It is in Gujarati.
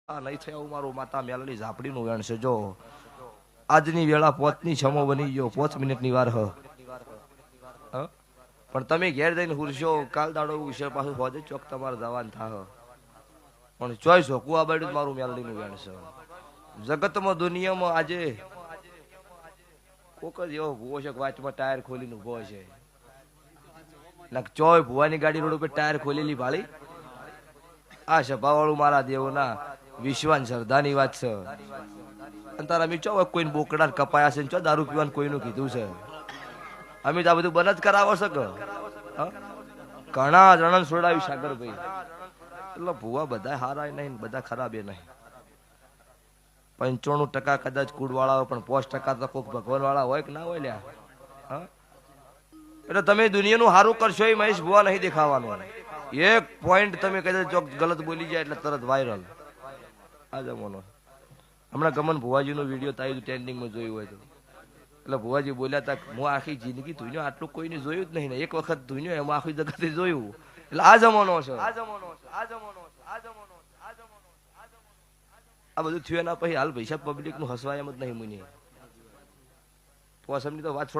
નહીં થયા મારું માતા મેલની ઝાપડીનું વેણ છે. જો આજની વેળા પોતની છમો બની ગયો, 5 મિનિટની વાર પણ તમે ઘેર જઈને હુરશો, કાલ દાડો ઉશે પાછું હોજે ચોક તમારે જવાન થાહ. પણ ચોઈસ કુવા બાડ્યું મારું મેલડીનું વેણ છે. જગતમાં દુનિયામાં આજે કોક જ એવો ભૂવો છે વાચમાં ટાયર ખોલીને ઉભો છે. ચોય ભુવાની ગાડી રોડ ઉપર ટાયર ખોલેલી ભાળી. આ સભા વાળું મારા દેવના વિશ્વાન શ્રદ્ધાની વાત છે. તારા અમે ચો કોઈને બોકડા કપાયા છે, ચો દારૂ પીવાનું કોઈનું કીધું છે. અમે તો આ બધું બંધ જ કરાવો છે કે ઘણા જણા છોડાવી સાગરભાઈ. એટલે ભુવા બધા હારા નહીં, બધા ખરાબ એ નહીં. 95% કદાચ કુડવાળા હોય, પણ 5% તો કોઈક ભગવાન વાળા હોય કે ના હોય લ્યા. એટલે તમે દુનિયાનું સારું કરશો એ મહેશ ભુવા નહીં દેખાવાનું. એક પોઈન્ટ તમે કદાચ ચોક ગલત બોલી જાય એટલે તરત વાયરલ. આ જમાનો હમણાં ગમન ભુવાજીનો વિડીયો તારી ટ્રેન્ડિંગમાં જોયું હોય તો, એટલે ભુવાજી બોલ્યા હતા હું આખી જિંદગી ધૂન્યો આટલું કોઈને જોયું જ નહીં ને એક વખત ધૂન્યો એમાં આખી જગતે જોયું. એટલે આ જમાનો છે. આ બધું થયું એના પછી હાલ પૈસા પબ્લિક નું હસવાય એમ જ નહીં. મુની પોસમની તો વાત છોડ.